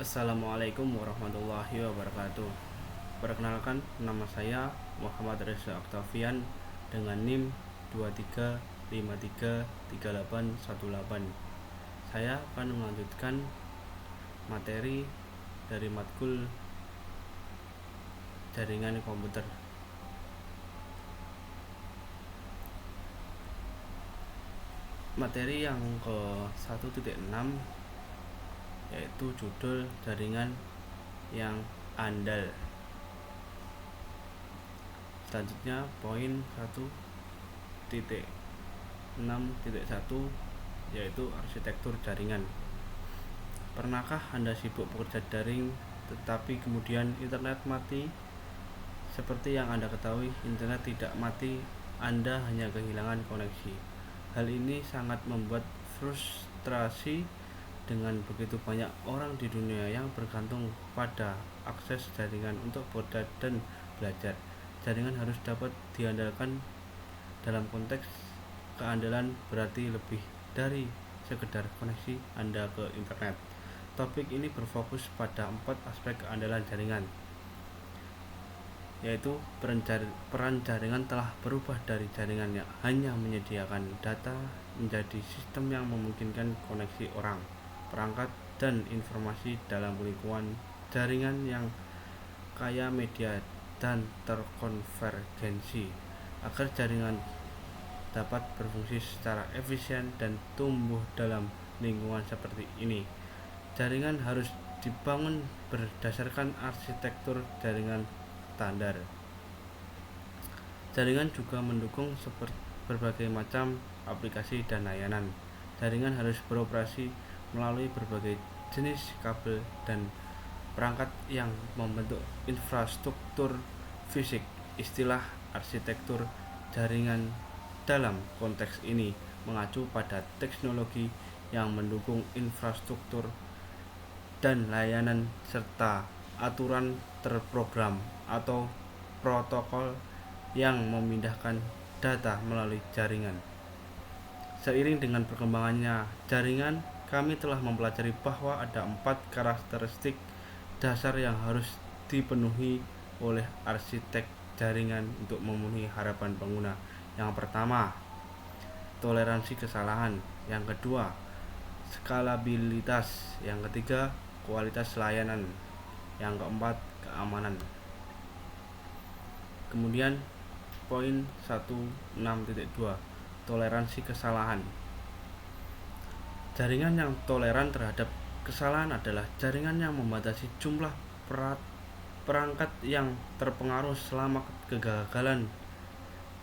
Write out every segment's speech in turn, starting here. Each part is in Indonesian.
Assalamualaikum warahmatullahi wabarakatuh. Perkenalkan, nama saya Muhammad Reza Octavian dengan NIM 23533818. Saya akan melanjutkan materi dari matkul jaringan komputer. Materi yang ke 1.6 yaitu judul jaringan yang andal. Selanjutnya poin 1.6.1 yaitu arsitektur jaringan. Pernahkah Anda sibuk bekerja daring tetapi kemudian internet mati? Seperti yang Anda ketahui, internet tidak mati, Anda hanya kehilangan koneksi. Hal ini sangat membuat frustrasi dengan begitu banyak orang di dunia yang bergantung pada akses jaringan untuk bekerja dan belajar. Jaringan harus dapat diandalkan. Dalam konteks keandalan berarti lebih dari sekedar koneksi Anda ke internet. Topik ini berfokus pada 4 aspek keandalan jaringan, yaitu peran jaringan telah berubah dari jaringan yang hanya menyediakan data menjadi sistem yang memungkinkan koneksi orang, perangkat, dan informasi dalam lingkungan jaringan yang kaya media dan terkonvergensi. Agar jaringan dapat berfungsi secara efisien dan tumbuh dalam lingkungan seperti ini, jaringan harus dibangun berdasarkan arsitektur jaringan standar. Jaringan juga mendukung berbagai macam aplikasi dan layanan. Jaringan harus beroperasi melalui berbagai jenis kabel dan perangkat yang membentuk infrastruktur fisik. Istilah arsitektur jaringan dalam konteks ini mengacu pada teknologi yang mendukung infrastruktur dan layanan serta aturan terprogram atau protokol yang memindahkan data melalui jaringan. Seiring dengan perkembangannya jaringan, kami telah mempelajari bahwa ada 4 karakteristik dasar yang harus dipenuhi oleh arsitek jaringan untuk memenuhi harapan pengguna. Yang pertama, toleransi kesalahan. Yang kedua, skalabilitas. Yang ketiga, kualitas layanan. Yang keempat, keamanan. Kemudian poin 16.2, toleransi kesalahan. Jaringan yang toleran terhadap kesalahan adalah jaringan yang membatasi jumlah perangkat yang terpengaruh selama kegagalan.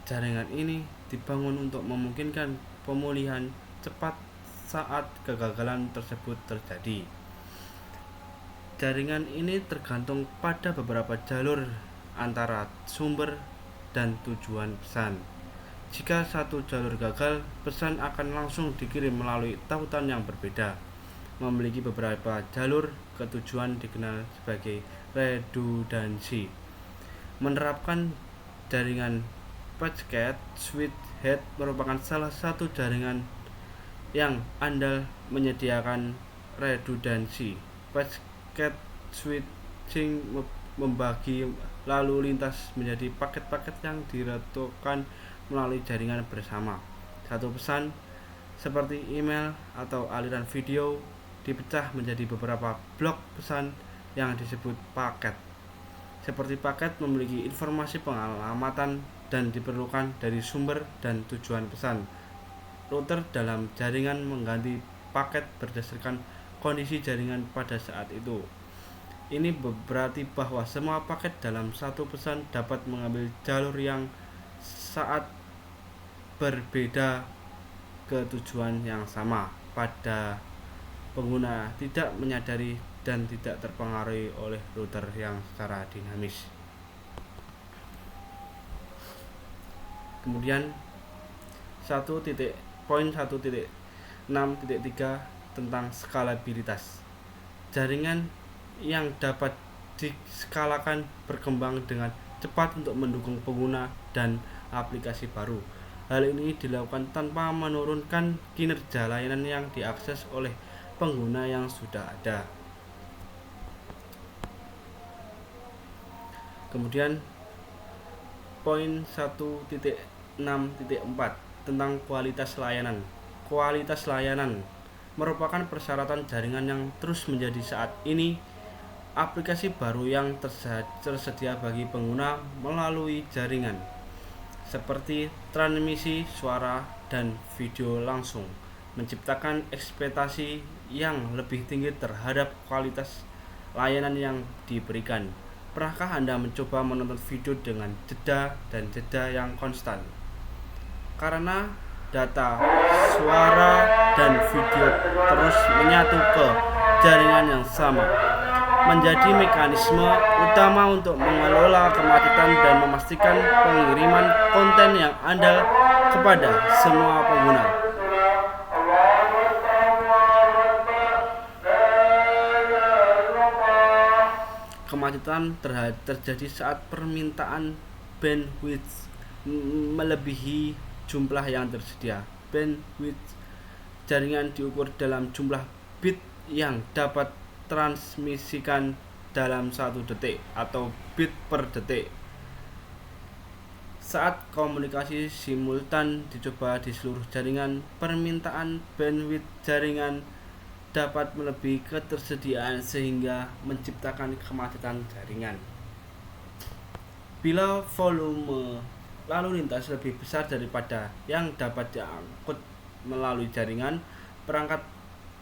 Jaringan ini dibangun untuk memungkinkan pemulihan cepat saat kegagalan tersebut terjadi. Jaringan ini tergantung pada beberapa jalur antara sumber dan tujuan pesan. Jika satu jalur gagal, pesan akan langsung dikirim melalui tautan yang berbeda. Memiliki beberapa jalur ke tujuan dikenal sebagai redundansi. Menerapkan jaringan packet switch head merupakan salah satu jaringan yang andal menyediakan redundansi. Packet switching membagi lalu lintas menjadi paket-paket yang diratukan melalui jaringan bersama. Satu pesan seperti email atau aliran video dipecah menjadi beberapa blok pesan yang disebut paket. Seperti paket memiliki informasi pengalamatan dan diperlukan dari sumber dan tujuan pesan. Router dalam jaringan mengganti paket berdasarkan kondisi jaringan pada saat itu. Ini berarti bahwa semua paket dalam satu pesan dapat mengambil jalur yang saat berbeda ke tujuan yang sama pada pengguna tidak menyadari dan tidak terpengaruhi oleh router yang secara dinamis. Kemudian poin 1.6.3 tentang skalabilitas. Jaringan yang dapat diskalakan berkembang dengan cepat untuk mendukung pengguna dan aplikasi baru. Hal ini dilakukan tanpa menurunkan kinerja layanan yang diakses oleh pengguna yang sudah ada. Kemudian poin 1.6.4 tentang kualitas layanan. Kualitas layanan merupakan persyaratan jaringan yang terus menjadi saat ini aplikasi baru yang tersedia bagi pengguna melalui jaringan, seperti transmisi suara dan video langsung, menciptakan ekspektasi yang lebih tinggi terhadap kualitas layanan yang diberikan. Pernahkah Anda mencoba menonton video dengan jeda dan jeda yang konstan? Karena data, suara, dan video terus menyatu ke jaringan yang sama, menjadi mekanisme utama untuk mengelola kemacetan dan memastikan pengiriman konten yang andal kepada semua pengguna. Kemacetan terjadi saat permintaan bandwidth melebihi jumlah yang tersedia. Bandwidth jaringan diukur dalam jumlah bit yang dapat transmisikan dalam 1 detik atau bit per detik. Saat komunikasi simultan dicoba di seluruh jaringan, permintaan bandwidth jaringan dapat melebihi ketersediaan sehingga menciptakan kemacetan jaringan. Bila volume lalu lintas lebih besar daripada yang dapat diangkut melalui jaringan, perangkat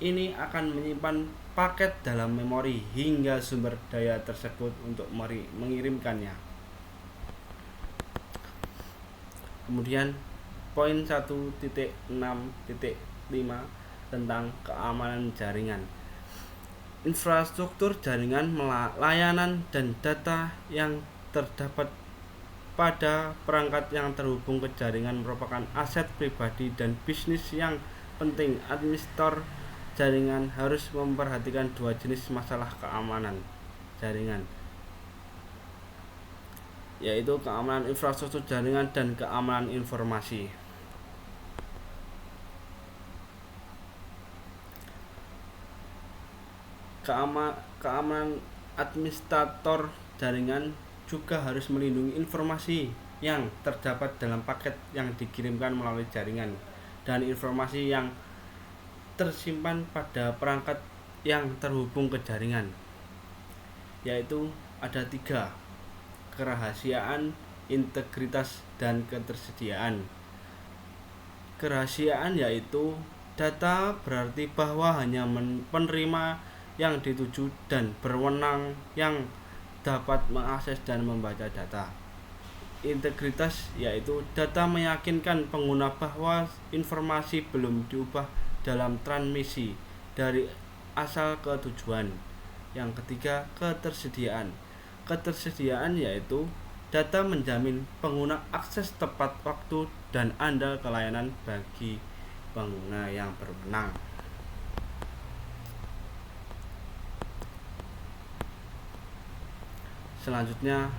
ini akan menyimpan paket dalam memori hingga sumber daya tersebut untuk mengirimkannya. Kemudian poin 1.6.5 tentang keamanan jaringan. Infrastruktur jaringan, layanan, dan data yang terdapat pada perangkat yang terhubung ke jaringan merupakan aset pribadi dan bisnis yang penting. Administrator jaringan harus memperhatikan dua jenis masalah keamanan jaringan, yaitu keamanan infrastruktur jaringan dan keamanan informasi. Keamanan administrator jaringan juga harus melindungi informasi yang terdapat dalam paket yang dikirimkan melalui jaringan dan informasi yang tersimpan pada perangkat yang terhubung ke jaringan, yaitu ada 3: kerahasiaan, integritas, dan ketersediaan. Kerahasiaan yaitu data berarti bahwa hanya penerima yang dituju dan berwenang yang dapat mengakses dan membaca data. Integritas yaitu data meyakinkan pengguna bahwa informasi belum diubah dalam transmisi dari asal ke tujuan. Yang ketiga, ketersediaan. Ketersediaan yaitu data menjamin pengguna akses tepat waktu dan andal ke layanan bagi pengguna yang berwenang. Selanjutnya,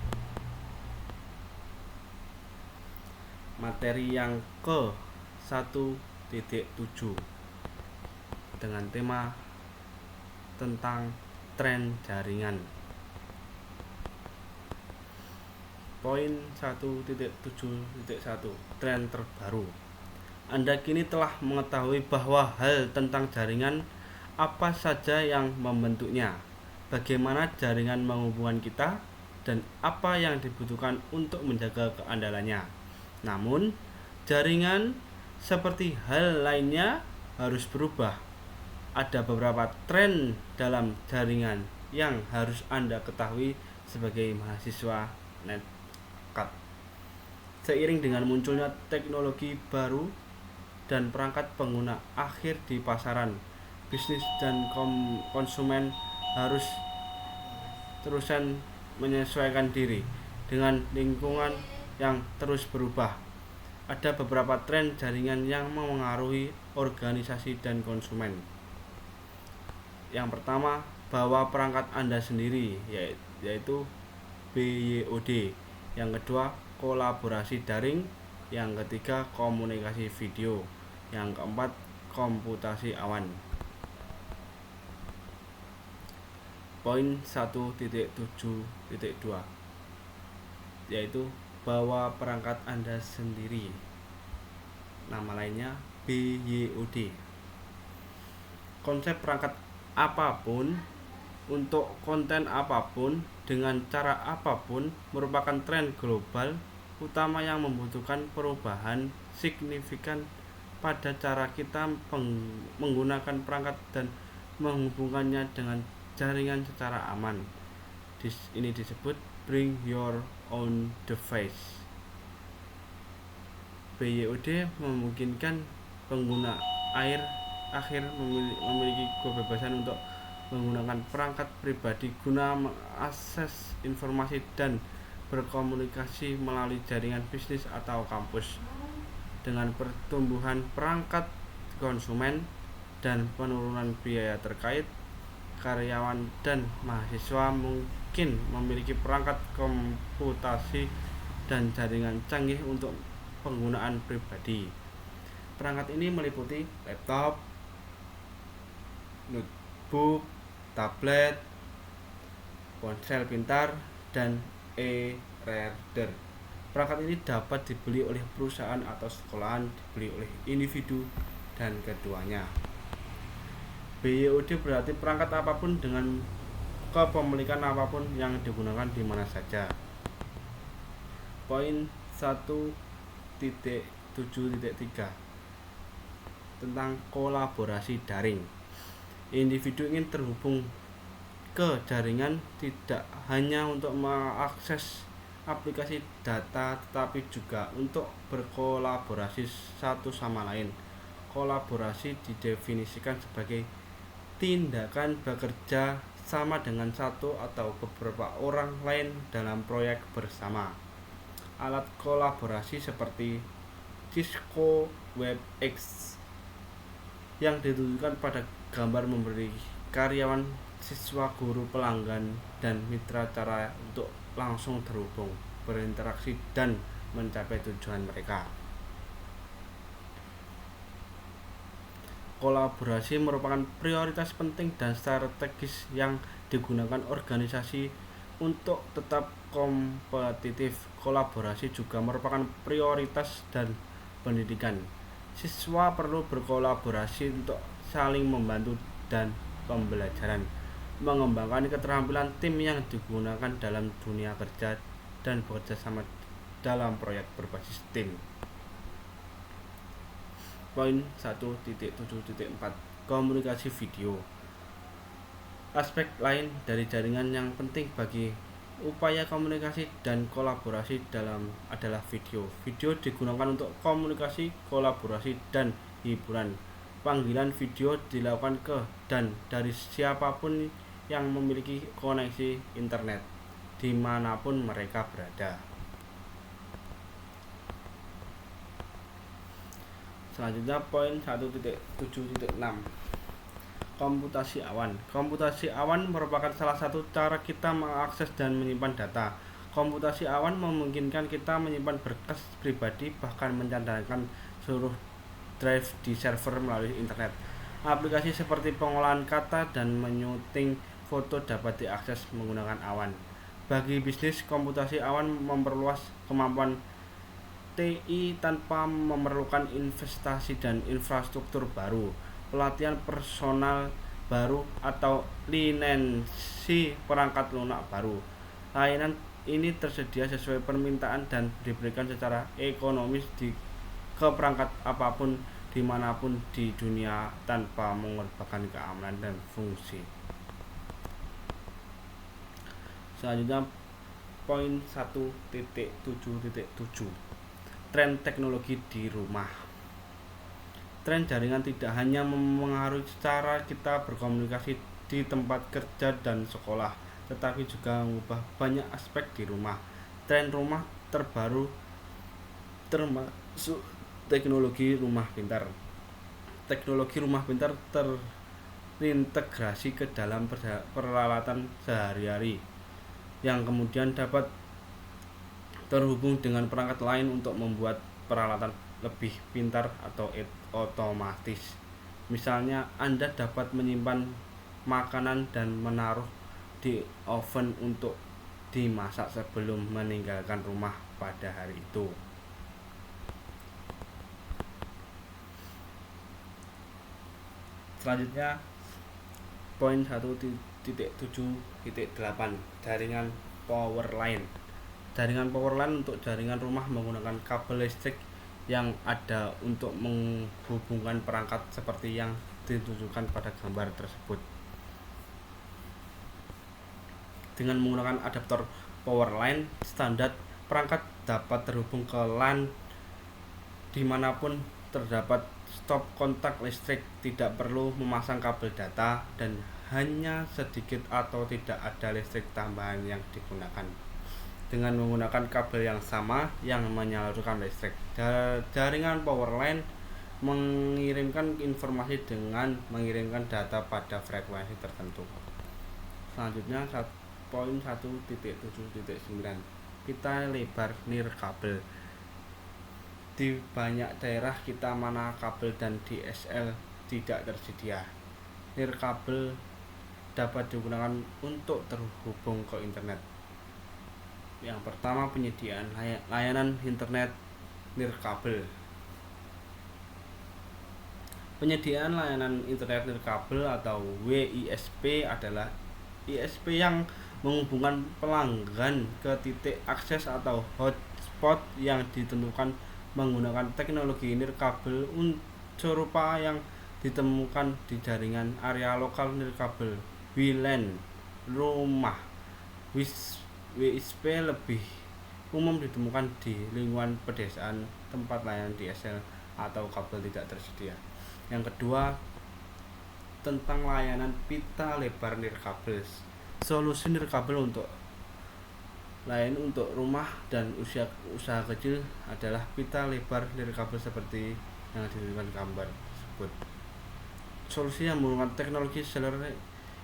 materi yang ke 1.7 dengan tema tentang tren jaringan. Poin 1.7.1 tren terbaru. Anda kini telah mengetahui bahwa hal tentang jaringan, apa saja yang membentuknya, bagaimana jaringan menghubungkan kita, dan apa yang dibutuhkan untuk menjaga keandalannya. Namun, jaringan seperti hal lainnya harus berubah. Ada beberapa tren dalam jaringan yang harus Anda ketahui sebagai mahasiswa nekat. Seiring dengan munculnya teknologi baru dan perangkat pengguna akhir di pasaran, bisnis dan konsumen harus terusan menyesuaikan diri dengan lingkungan yang terus berubah. Ada beberapa tren jaringan yang memengaruhi organisasi dan konsumen. Yang pertama, bawa perangkat Anda sendiri, yaitu BYOD. Yang kedua, kolaborasi daring. Yang ketiga, komunikasi video. Yang keempat, komputasi awan. Poin 1.7.2 yaitu bawa perangkat Anda sendiri. Nama lainnya BYOD. Konsep perangkat apapun untuk konten apapun dengan cara apapun merupakan tren global utama yang membutuhkan perubahan signifikan pada cara kita menggunakan perangkat dan menghubungkannya dengan jaringan secara aman. Ini disebut bring your own device. BYOD memungkinkan pengguna akhir memiliki kebebasan untuk menggunakan perangkat pribadi guna mengakses informasi dan berkomunikasi melalui jaringan bisnis atau kampus. Dengan pertumbuhan perangkat konsumen dan penurunan biaya terkait, karyawan dan mahasiswa mungkin memiliki perangkat komputasi dan jaringan canggih untuk penggunaan pribadi. Perangkat ini meliputi laptop, notebook, tablet, ponsel pintar, dan e-reader. Perangkat ini dapat dibeli oleh perusahaan atau sekolahan, dibeli oleh individu, dan keduanya. BYOD berarti perangkat apapun dengan kepemilikan apapun yang digunakan di mana saja. Poin 1.7.3 tentang kolaborasi daring. Individu ingin terhubung ke jaringan tidak hanya untuk mengakses aplikasi data tetapi juga untuk berkolaborasi satu sama lain. Kolaborasi didefinisikan sebagai tindakan bekerja sama dengan satu atau beberapa orang lain dalam proyek bersama. Alat kolaborasi seperti Cisco WebEx yang ditujukan pada gambar memberi karyawan, siswa, guru, pelanggan, dan mitra cara untuk langsung terhubung, berinteraksi, dan mencapai tujuan mereka. Kolaborasi merupakan prioritas penting dan strategis yang digunakan organisasi untuk tetap kompetitif. Kolaborasi juga merupakan prioritas dan pendidikan. Siswa perlu berkolaborasi untuk saling membantu dan pembelajaran, mengembangkan keterampilan tim yang digunakan dalam dunia kerja, dan bekerja sama dalam proyek berbasis tim. Poin 1.7.4 komunikasi video. Aspek lain dari jaringan yang penting bagi upaya komunikasi dan kolaborasi adalah video. Video digunakan untuk komunikasi, kolaborasi, dan hiburan. Panggilan video dilakukan ke dan dari siapapun yang memiliki koneksi internet, dimanapun mereka berada. Selanjutnya poin 1.7.6 komputasi awan. Komputasi awan merupakan salah satu cara kita mengakses dan menyimpan data. Komputasi awan memungkinkan kita menyimpan berkas pribadi, bahkan mencadangkan seluruh drive di server melalui internet. Aplikasi seperti pengolahan kata dan menyuting foto dapat diakses menggunakan awan. Bagi bisnis, komputasi awan memperluas kemampuan TI tanpa memerlukan investasi dan infrastruktur baru, pelatihan personal baru, atau lisensi perangkat lunak baru. Layanan ini tersedia sesuai permintaan dan diberikan secara ekonomis ke perangkat apapun dimanapun di dunia tanpa mengorbankan keamanan dan fungsi. Selanjutnya poin 1.7.7 tren teknologi di rumah. Tren jaringan tidak hanya mempengaruhi cara kita berkomunikasi di tempat kerja dan sekolah, tetapi juga mengubah banyak aspek di rumah. Tren rumah terbaru termasuk teknologi rumah pintar. Teknologi rumah pintar terintegrasi ke dalam peralatan sehari-hari yang kemudian dapat terhubung dengan perangkat lain untuk membuat peralatan lebih pintar atau otomatis. Misalnya, Anda dapat menyimpan makanan dan menaruh di oven untuk dimasak sebelum meninggalkan rumah pada hari itu. Selanjutnya poin 1.7.8 jaringan power line. Jaringan power line untuk jaringan rumah menggunakan kabel listrik yang ada untuk menghubungkan perangkat seperti yang ditunjukkan pada gambar tersebut. Dengan menggunakan adaptor power line standar, perangkat dapat terhubung ke LAN dimanapun terdapat stop kontak listrik, tidak perlu memasang kabel data, dan hanya sedikit atau tidak ada listrik tambahan yang digunakan. Dengan menggunakan kabel yang sama yang menyalurkan listrik, jaringan power line mengirimkan informasi dengan mengirimkan data pada frekuensi tertentu. Selanjutnya poin 1.7.9 pita lebar nirkabel. Di banyak daerah kita mana kabel dan DSL tidak tersedia. Nirkabel dapat digunakan untuk terhubung ke internet. Yang pertama, penyediaan layanan internet nirkabel. Penyediaan layanan internet nirkabel atau WISP adalah ISP yang menghubungkan pelanggan ke titik akses atau hotspot yang ditentukan menggunakan teknologi nirkabel serupa yang ditemukan di jaringan area lokal nirkabel WLAN rumah. WISP lebih umum ditemukan di lingkungan pedesaan, tempat layanan DSL atau kabel tidak tersedia. Yang kedua, tentang layanan pita lebar nirkabel. Solusi nirkabel untuk rumah dan usaha kecil adalah pita lebar nirkabel seperti yang ditunjukkan gambar tersebut. Solusi yang menggunakan teknologi seluler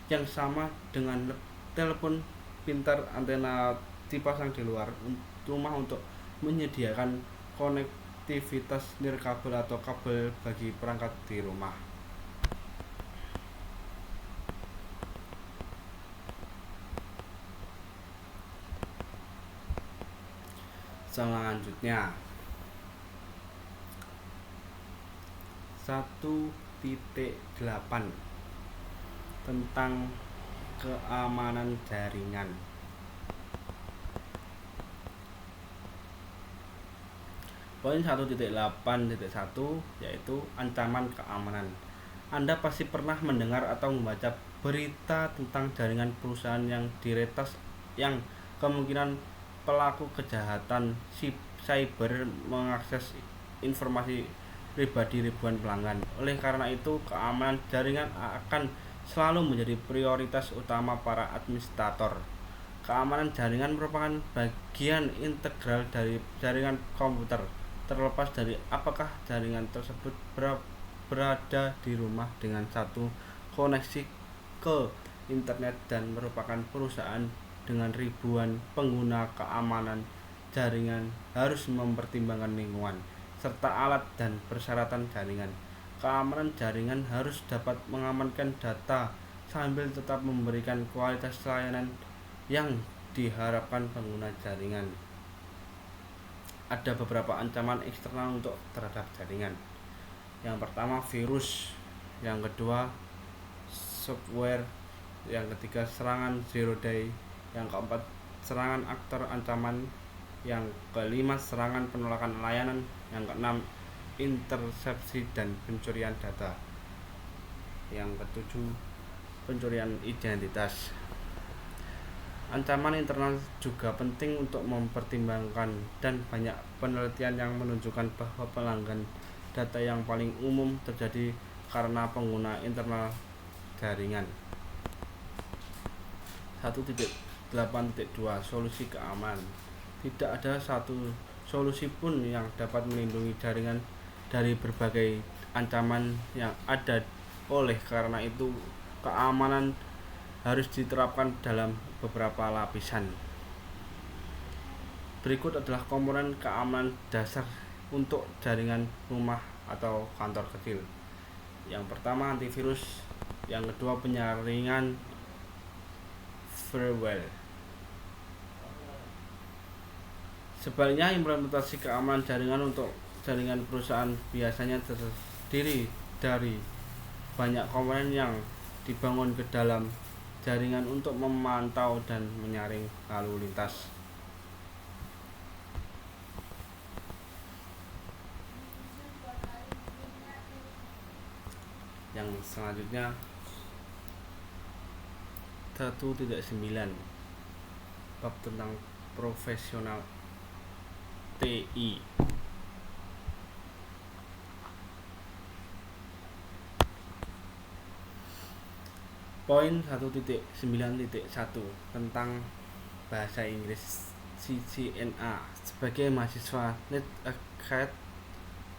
yang sama dengan telepon pintar, antena dipasang di luar rumah untuk menyediakan konektivitas nirkabel atau kabel bagi perangkat di rumah. Selanjutnya 1.8 tentang keamanan jaringan. Poin 1.8.1 yaitu ancaman keamanan. Anda pasti pernah mendengar atau membaca berita tentang jaringan perusahaan yang diretas yang kemungkinan pelaku kejahatan cyber mengakses informasi pribadi ribuan pelanggan. Oleh karena itu, keamanan jaringan akan selalu menjadi prioritas utama para administrator. Keamanan jaringan merupakan bagian integral dari jaringan komputer, terlepas dari apakah jaringan tersebut berada di rumah dengan satu koneksi ke internet dan merupakan perusahaan dengan ribuan pengguna. Keamanan jaringan harus mempertimbangkan lingkungan serta alat dan persyaratan jaringan. Keamanan jaringan harus dapat mengamankan data sambil tetap memberikan kualitas layanan yang diharapkan pengguna jaringan. Ada beberapa ancaman eksternal terhadap jaringan. Yang pertama, virus. Yang kedua, software. Yang ketiga, serangan zero day. Yang keempat, serangan aktor ancaman. Yang kelima, serangan penolakan layanan. Yang keenam, intersepsi dan pencurian data. Yang ketujuh, pencurian identitas. Ancaman internal juga penting untuk mempertimbangkan, dan banyak penelitian yang menunjukkan bahwa pelanggan data yang paling umum terjadi karena pengguna internal jaringan. 1.8.2 Solusi keamanan. Tidak ada satu solusi pun yang dapat melindungi jaringan dari berbagai ancaman yang ada. Oleh karena itu, keamanan harus diterapkan dalam beberapa lapisan. Berikut adalah komponen keamanan dasar untuk jaringan rumah atau kantor kecil. Yang pertama, antivirus. Yang kedua, penyaringan firewall. Sebaliknya, implementasi keamanan jaringan untuk jaringan perusahaan biasanya terdiri dari banyak komponen yang dibangun ke dalam jaringan untuk memantau dan menyaring lalu lintas. Yang selanjutnya 1.9 bab tentang profesional TI. Poin 1.9.1 tentang bahasa Inggris CCNA. Sebagai mahasiswa NetAcad,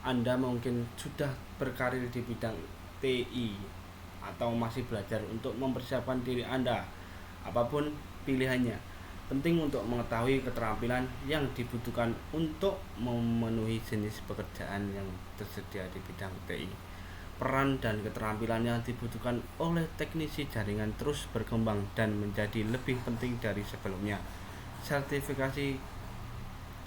Anda mungkin sudah berkarir di bidang TI atau masih belajar untuk mempersiapkan diri Anda. Apapun pilihannya, penting untuk mengetahui keterampilan yang dibutuhkan untuk memenuhi jenis pekerjaan yang tersedia di bidang TI. Peran dan keterampilan yang dibutuhkan oleh teknisi jaringan terus berkembang dan menjadi lebih penting dari sebelumnya. Sertifikasi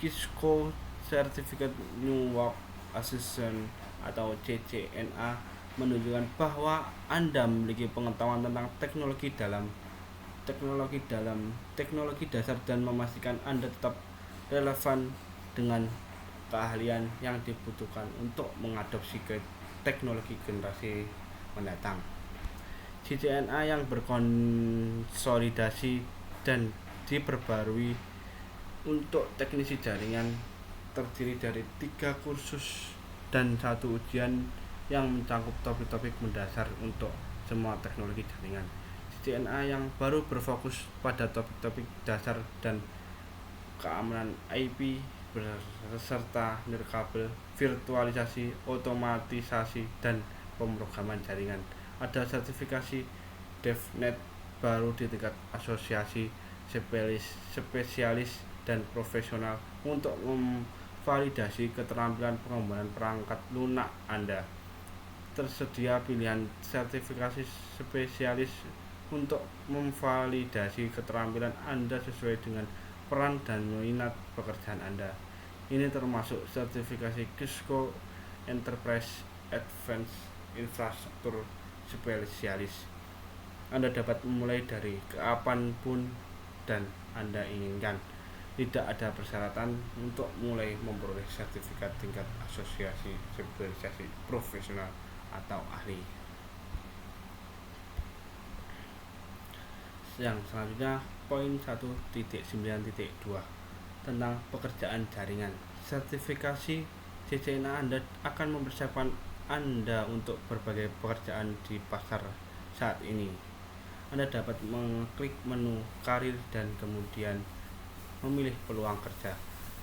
Cisco Certificate New Work Assistant atau CCNA menunjukkan bahwa Anda memiliki pengetahuan tentang teknologi dasar dan memastikan Anda tetap relevan dengan keahlian yang dibutuhkan untuk mengadopsi teknologi generasi mendatang. CCNA yang berkonsolidasi dan diperbarui untuk teknisi jaringan terdiri dari 3 kursus dan 1 ujian yang mencakup topik-topik mendasar untuk semua teknologi jaringan. CCNA yang baru berfokus pada topik-topik dasar dan keamanan IP beserta nirkabel, virtualisasi, otomatisasi, dan pemrograman jaringan. Ada sertifikasi DevNet baru di tingkat asosiasi, spesialis, dan profesional untuk memvalidasi keterampilan pengembangan perangkat lunak Anda. Tersedia pilihan sertifikasi spesialis untuk memvalidasi keterampilan Anda sesuai dengan peran dan minat pekerjaan Anda. Ini termasuk sertifikasi Cisco Enterprise Advanced Infrastructure Specialist. Anda dapat memulai dari kapanpun dan Anda inginkan. Tidak ada persyaratan untuk mulai memperoleh sertifikat tingkat asosiasi, spesialisasi, profesional, atau ahli. Yang selanjutnya poin 1.9.2 tentang pekerjaan jaringan. Sertifikasi CCNA Anda akan mempersiapkan Anda untuk berbagai pekerjaan di pasar saat ini. Anda dapat mengklik menu karir dan kemudian memilih peluang kerja.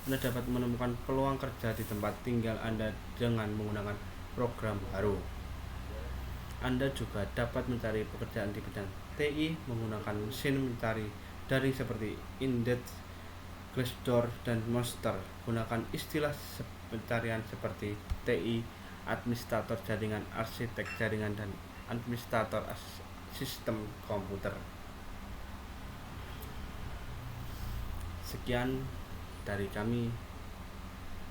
Anda dapat menemukan peluang kerja di tempat tinggal Anda dengan menggunakan program baru. Anda juga dapat mencari pekerjaan di bidang TI menggunakan mesin mencari daring seperti Indeed, Glassdoor, dan Monster. Gunakan istilah pencarian seperti TI, administrator jaringan, arsitek jaringan, dan administrator sistem komputer. Sekian dari kami.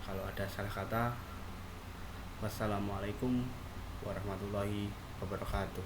Kalau ada salah kata, wassalamualaikum warahmatullahi wabarakatuh.